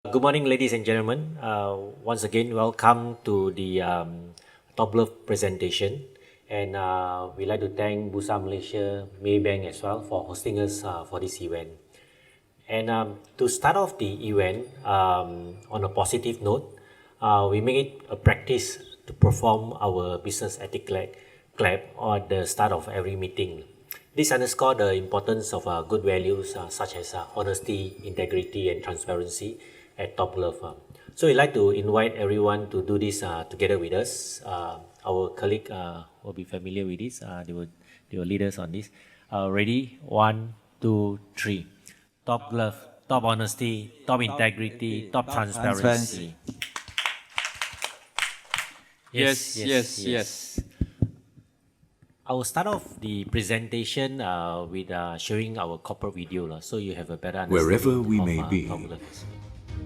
Good morning, ladies and gentlemen. Once again, welcome to the Top Glove presentation. And we'd like to thank Bursa Malaysia Maybank as well for hosting us for this event. And to start off the event on a positive note, we make it a practice to perform our business ethic clap at the start of every meeting. This underscores the importance of good values such as honesty, integrity, and transparency at Top Glove. So we'd like to invite everyone to do this together with us. Our colleague will be familiar with this. They will lead us on this. Ready? 1, 2, 3. Top Glove, top honesty, top integrity, top transparency. Yes. I will start off the presentation with showing our corporate video, so you have a better understanding. Wherever we may be, Top Glove.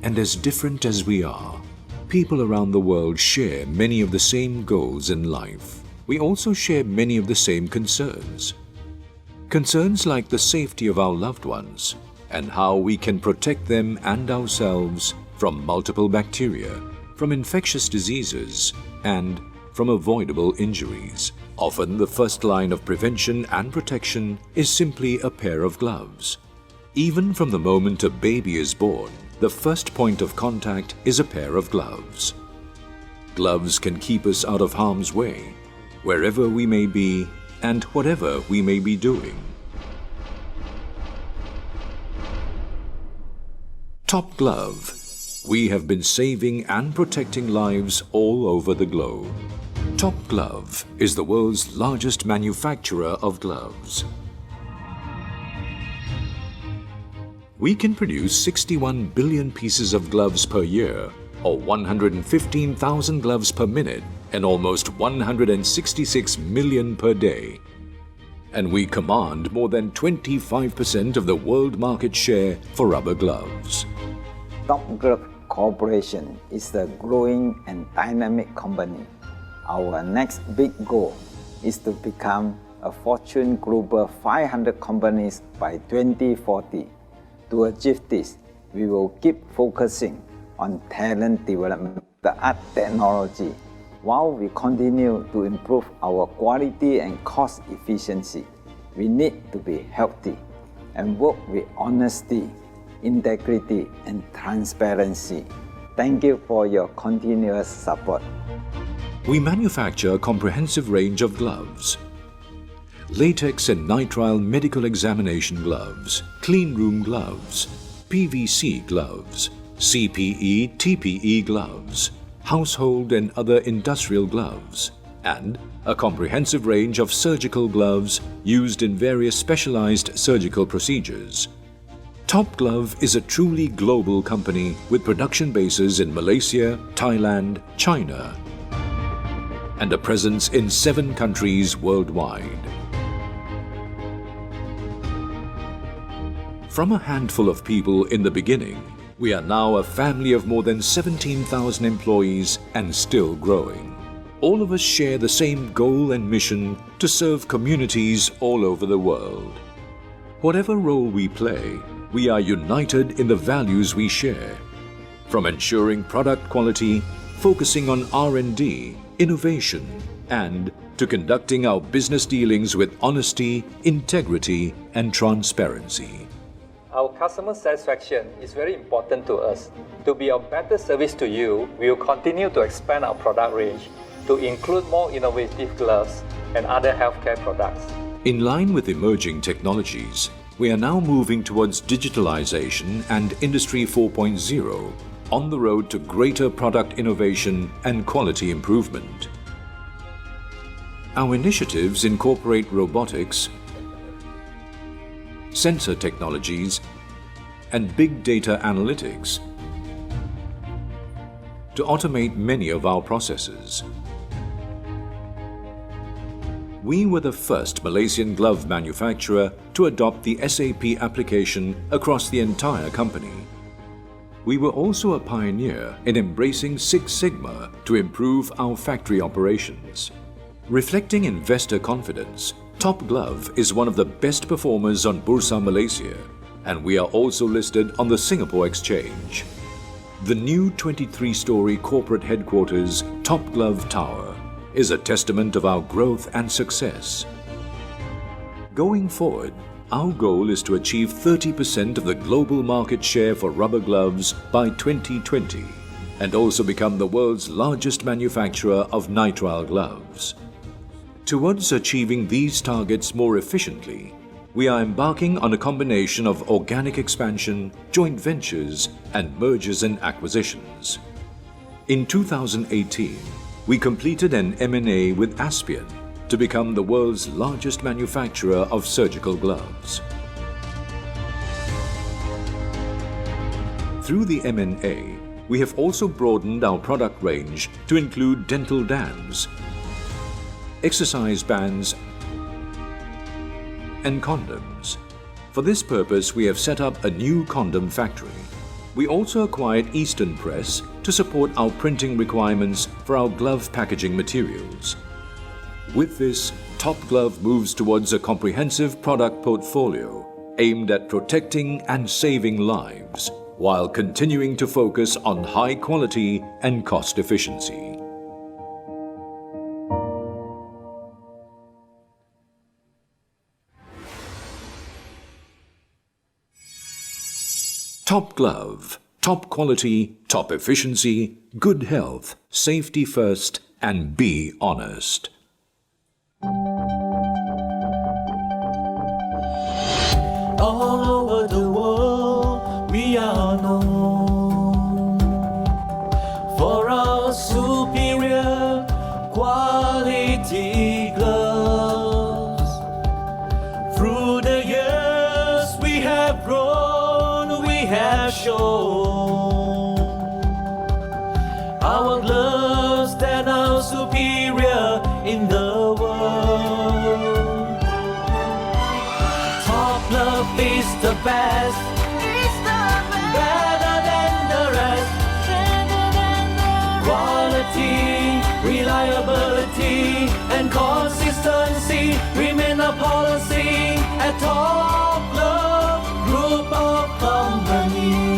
and as different as we are, people around the world share many of the same goals in life. We also share many of the same concerns. Concerns like the safety of our loved ones and how we can protect them and ourselves from multiple bacteria, from infectious diseases, and from avoidable injuries. Often the first line of prevention and protection is simply a pair of gloves. Even from the moment a baby is born, the first point of contact is a pair of gloves. Gloves can keep us out of harm's way, wherever we may be and whatever we may be doing. Top Glove. We have been saving and protecting lives all over the globe. Top Glove is the world's largest manufacturer of gloves. We can produce 61 billion pieces of gloves per year, or 115,000 gloves per minute, and almost 166 million per day. And we command more than 25% of the world market share for rubber gloves. Top Glove Corporation is a growing and dynamic company. Our next big goal is to become a Fortune Global 500 companies by 2040. To achieve this, we will keep focusing on talent development, the art technology, while we continue to improve our quality and cost efficiency. We need to be healthy and work with honesty, integrity, and transparency. Thank you for your continuous support. We manufacture a comprehensive range of gloves. Latex and nitrile medical examination gloves, clean room gloves, PVC gloves, CPE, TPE gloves, household and other industrial gloves, and a comprehensive range of surgical gloves used in various specialized surgical procedures. Top Glove is a truly global company with production bases in Malaysia, Thailand, China, and a presence in 7 countries worldwide. From a handful of people in the beginning, we are now a family of more than 17,000 employees and still growing. All of us share the same goal and mission to serve communities all over the world. Whatever role we play, we are united in the values we share. From ensuring product quality, focusing on R&D, innovation, and to conducting our business dealings with honesty, integrity, and transparency. Our customer satisfaction is very important to us. To be of better service to you, we will continue to expand our product range to include more innovative gloves and other healthcare products. In line with emerging technologies, we are now moving towards digitalization and Industry 4.0 on the road to greater product innovation and quality improvement. Our initiatives incorporate robotics, sensor technologies, and big data analytics to automate many of our processes. We were the first Malaysian glove manufacturer to adopt the SAP application across the entire company. We were also a pioneer in embracing Six Sigma to improve our factory operations. Reflecting investor confidence, Top Glove is one of the best performers on Bursa Malaysia, and we are also listed on the Singapore Exchange. The new 23-story corporate headquarters, Top Glove Tower, is a testament of our growth and success. Going forward, our goal is to achieve 30% of the global market share for rubber gloves by 2020 and also become the world's largest manufacturer of nitrile gloves. Towards achieving these targets more efficiently, we are embarking on a combination of organic expansion, joint ventures, and mergers and acquisitions. In 2018, we completed an M&A with Aspian to become the world's largest manufacturer of surgical gloves. Through the M&A, we have also broadened our product range to include dental dams, exercise bands, and condoms. For this purpose, we have set up a new condom factory. We also acquired Eastern Press to support our printing requirements for our glove packaging materials. With this, Top Glove moves towards a comprehensive product portfolio aimed at protecting and saving lives while continuing to focus on high quality and cost efficiency. Top Glove, top quality, top efficiency, good health, safety first, and be honest. All over the world, we are known for our superior quality gloves. Through the years, we have grown, we have shown our gloves that are superior in the world. Top Glove is the best, better than the rest. Quality, reliability, and consistency remain a policy at Top Glove Group of Companies.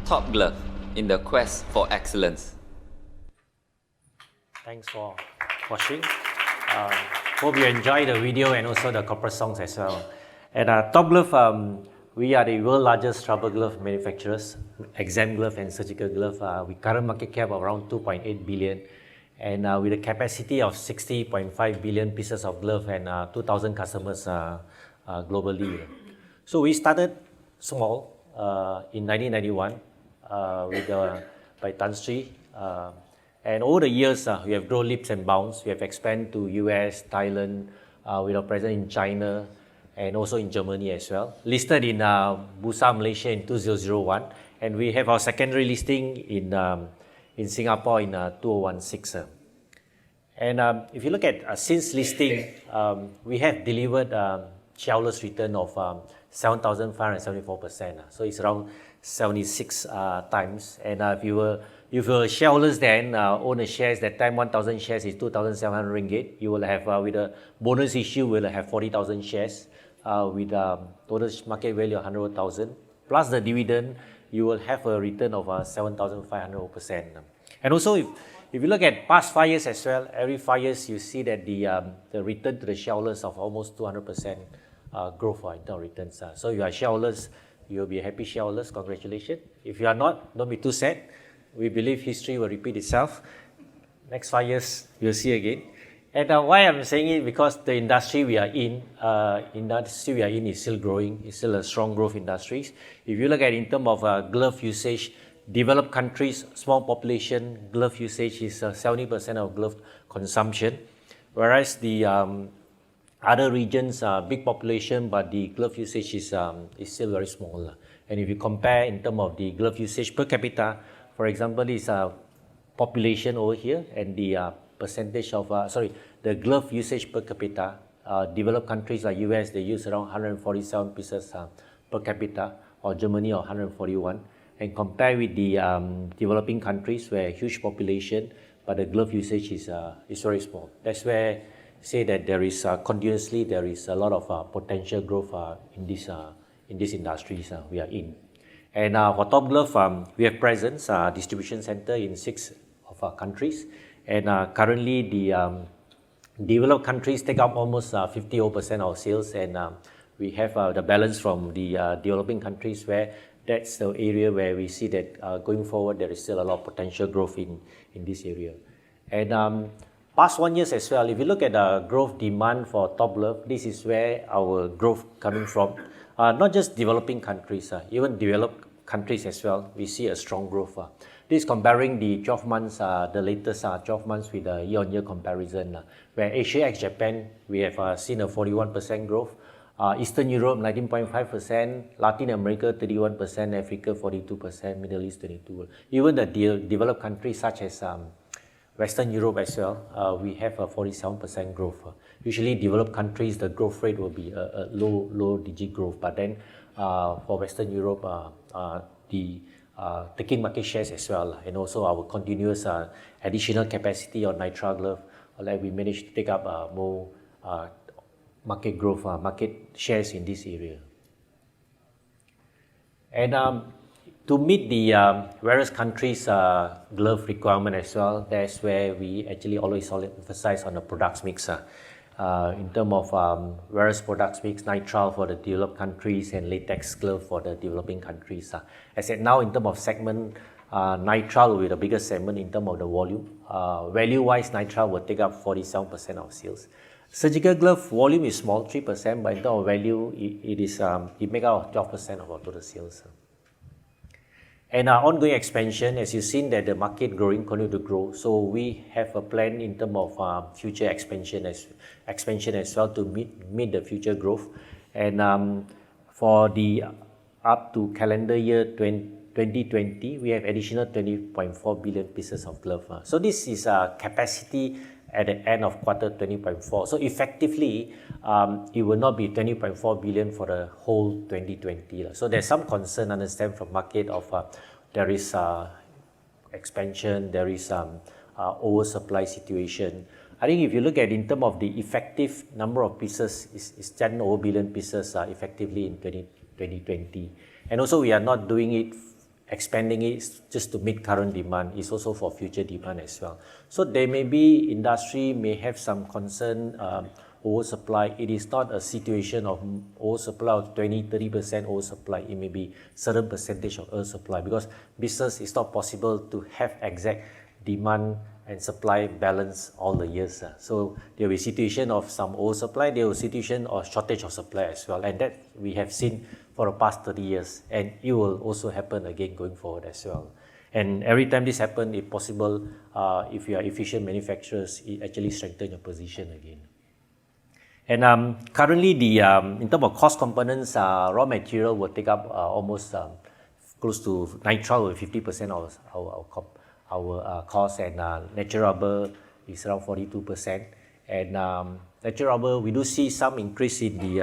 Top Glove in the quest for excellence. Thanks for watching. Hope you enjoy the video and also the corporate songs as well. At Top Glove, we are the world's largest rubber glove manufacturers, exam glove and surgical glove. We current market cap of around 2.8 billion, and with a capacity of 60.5 billion pieces of glove and 2,000 customers globally. So we started small in 1991 by Tan Sri. And over the years, we have grown leaps and bounds. We have expanded to US, Thailand, we are present in China, and also in Germany as well. Listed in Bursa, Malaysia in 2001, and we have our secondary listing in Singapore in 2016. And if you look at since listing, we have delivered shareholders return of 7,574%. So it's around 76 times. And if you were shareholders then, own the shares, that time 1,000 shares is 2,700 ringgit. You will have, with a bonus issue, will have 40,000 shares with total market value of 100,000. Plus the dividend, you will have a return of 7,500%. And also, if you look at past 5 years as well, every 5 years you see that the return to the shareholders of almost 200% growth in terms of returns. So if you are shareholders, you will be happy shareholders. Congratulations. If you are not, don't be too sad. We believe history will repeat itself. Next 5 years, you'll see again. And why I'm saying it, because the industry we are in, is still growing. It's still a strong growth industry. If you look at in terms of glove usage, developed countries, small population, glove usage is 70% of glove consumption. Whereas the other regions, big population, but the glove usage is still very small. And if you compare in terms of the glove usage per capita, for example, is population over here, and the percentage of, the glove usage per capita, developed countries like US, they use around 147 pieces per capita, or Germany, or 141. And compare with the developing countries where huge population, but the glove usage is very small. That's where say that there is continuously there is a lot of potential growth in in these industries we are in. And for Top Glove, we have presence, distribution center in 6 of our countries. And currently, the developed countries take up almost 50% of our sales, and we have the balance from the developing countries, where that's the area where we see that going forward there is still a lot of potential growth in this area. And past 1 year as well, if you look at the growth demand for Top Glove, this is where our growth coming from. Not just developing countries, even developed countries as well, we see a strong growth. This is comparing the 12 months, the latest 12 months with the year-on-year comparison, where Asia ex Japan, we have seen a 41% growth, Eastern Europe 19.5%, Latin America 31%, Africa 42%, Middle East 22%. Even the developed countries such as Western Europe as well, we have a 47% growth. Usually developed countries, the growth rate will be a low digit growth, but then for Western Europe, taking market shares as well, and also our continuous additional capacity on nitrile glove, like we managed to take up more market growth, market shares in this area. And to meet the various countries' glove requirement as well, that's where we actually always emphasize on the products mix. In terms of various products mix, nitrile for the developed countries and latex glove for the developing countries. As I said, now in terms of segment, nitrile will be the biggest segment in terms of the volume. Value-wise, nitrile will take up 47% of sales. Surgical glove volume is small, 3%, but in terms of value, it makes out 12% of our total sales. And our ongoing expansion, as you've seen that the market continue to grow, so we have a plan in terms of future expansion as well to meet the future growth. And for the up to calendar year 2020, we have additional 20.4 billion pieces of glove. So this is a capacity at the end of quarter 20.4. So effectively, it will not be 20.4 billion for the whole 2020. So there's some concern, understand, from market of there is expansion, there is oversupply situation. I think if you look at in terms of the effective number of pieces, is 10 over billion pieces effectively in 2020. And also we are not doing it, expanding it just to meet current demand, it's also for future demand as well. So there may be, industry may have some concern, oversupply. It is not a situation of oversupply of 20-30% oversupply. It may be certain percentage of oversupply, because business is not possible to have exact demand and supply balance all the years. So there will be situation of some oversupply, there will be situation of shortage of supply as well, and that we have seen for the past 30 years, and it will also happen again going forward as well. And every time this happens, it's possible, if you are efficient manufacturers, it actually strengthens your position again. And currently, in terms of cost components, raw material will take up almost close to nitrile with 50% of our cost, and natural rubber is around 42%. And natural rubber, we do see some increase in the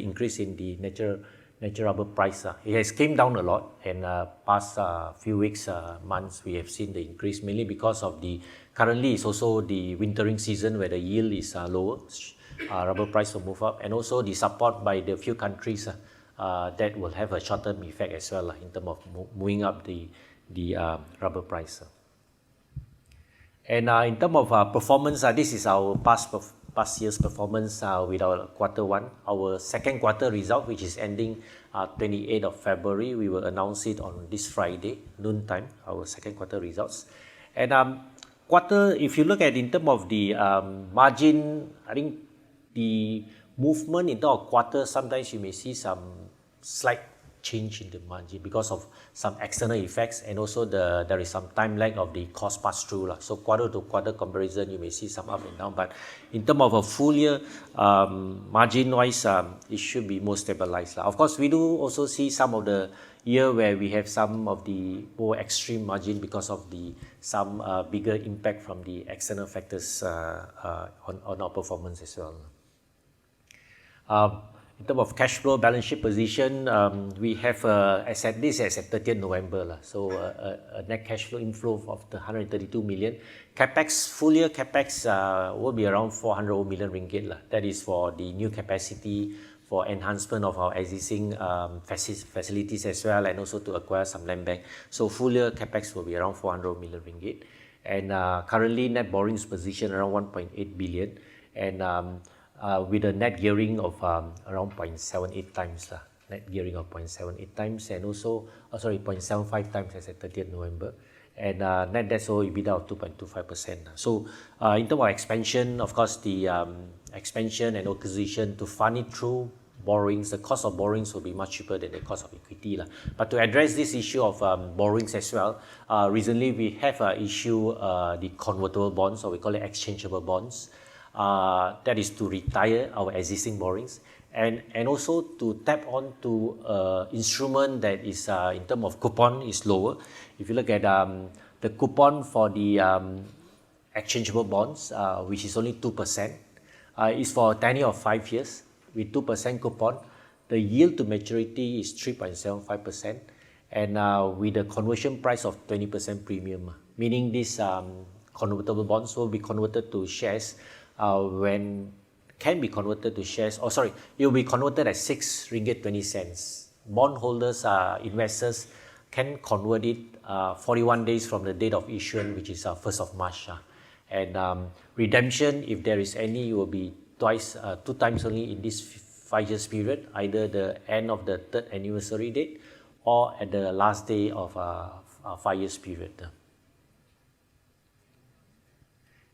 increase in the natural rubber price. It has came down a lot, and past few weeks, months, we have seen the increase, mainly because of currently it's also the wintering season where the yield is lower. Rubber price will move up, and also the support by the few countries that will have a short-term effect as well in terms of moving up the rubber price. And in terms of performance, this is our past year's performance with our quarter one. Our second quarter result, which is ending 28th of February, we will announce it on this Friday, noontime, our second quarter results. And if you look at in terms of the margin, I think the movement in terms of quarter, sometimes you may see some slight change in the margin because of some external effects, and also there is some time lag of the cost pass-through. So quarter to quarter comparison, you may see some up and down, but in terms of a full year, margin-wise, it should be more stabilized. Of course, we do also see some of the year where we have some of the more extreme margin because of some bigger impact from the external factors on our performance as well. In terms of cash flow, balance sheet position, we have, as at 30th November, so a net cash flow inflow of 132 million. Capex, full year Capex will be around 400 million ringgit. That is for the new capacity for enhancement of our existing facilities as well, and also to acquire some land bank. So full year capex will be around 400 million ringgit, and currently net borrowings position around 1.8 billion, and with a net gearing of around 0.78 times net gearing of 0.78 times, and also 0.75 times as at 30th November, and net debt to EBITDA of 2.25%. So in terms of expansion, of course, the expansion and acquisition, to fund it through borrowings, the cost of borrowings will be much cheaper than the cost of equity. But to address this issue of borrowings as well, recently we have issued the convertible bonds, or we call it exchangeable bonds. That is to retire our existing borrowings, and also to tap on to instrument that is in terms of coupon is lower. If you look at the coupon for the exchangeable bonds, which is only 2%, is for a tenure of 5 years with 2% coupon. The yield to maturity is 3.75%, and with a conversion price of 20% premium, meaning these convertible bonds will be converted to shares when can be converted to shares, it will be converted at 6 ringgit 20 cents. Bondholders, investors can convert it 41 days from the date of issuance, which is 1st of March. And redemption, if there is any, will be 2 times only in this 5 years period, either the end of the 3rd anniversary date or at the last day of a 5 years period.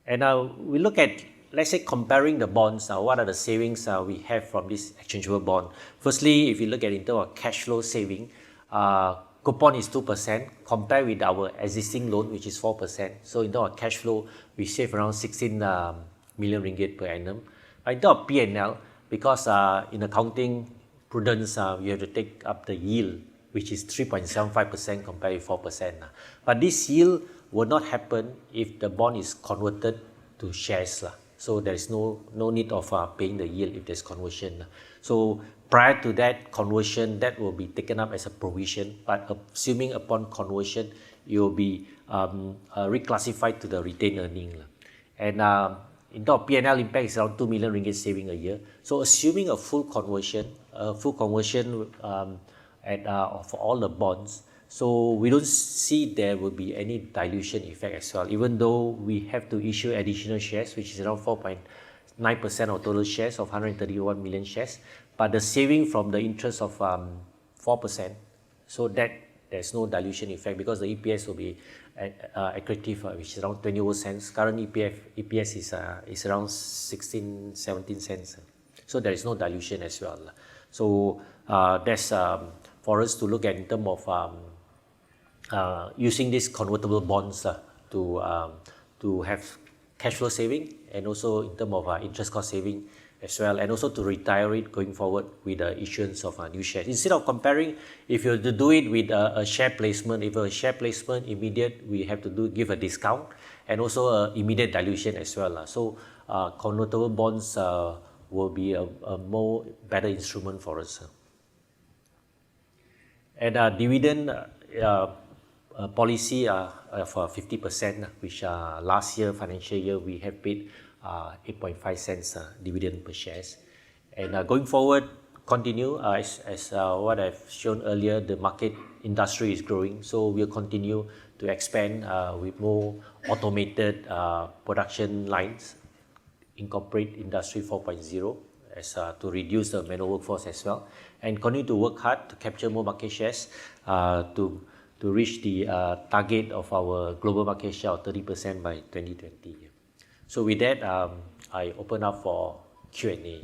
And we look at, let's say, comparing the bonds, what are the savings we have from this exchangeable bond. Firstly, if you look at in terms of cash flow saving, coupon is 2% compared with our existing loan, which is 4%. So in terms of cash flow, we save around 16 million ringgit per annum. In terms of P&L, because in accounting prudence, you have to take up the yield, which is 3.75% compared with 4%. But this yield will not happen if the bond is converted to shares. So there is no need of paying the yield if there's conversion. So prior to that conversion, that will be taken up as a provision, but assuming upon conversion, it will be reclassified to the retained earning. And in terms of P&L impact, is around 2 million ringgit saving a year. So assuming a full conversion for all the bonds, so we don't see there will be any dilution effect as well, even though we have to issue additional shares, which is around 4.9% of total shares of 131 million shares. But the saving from the interest of 4%, so that there's no dilution effect, because the EPS will be accretive, which is around 20 cents. Current EPS is around 16, 17 cents. So there is no dilution as well. So that's for us to look at in terms of using these convertible bonds to have cash flow saving, and also in terms of interest cost saving as well, and also to retire it going forward with the issuance of new shares. Instead of comparing, if you have to do it with a share placement, if a share placement immediate, we have to give a discount, and also immediate dilution as well. So convertible bonds will be a more better instrument for us. And dividend policy for 50%, which last year, financial year, we have paid 8.5 cents dividend per shares. And going forward, continue as what I've shown earlier, the market industry is growing, so we'll continue to expand with more automated production lines, incorporate Industry 4.0 as to reduce the manual workforce as well, and continue to work hard to capture more market shares to reach the target of our global market share of 30% by 2020. So with that, I open up for Q&A.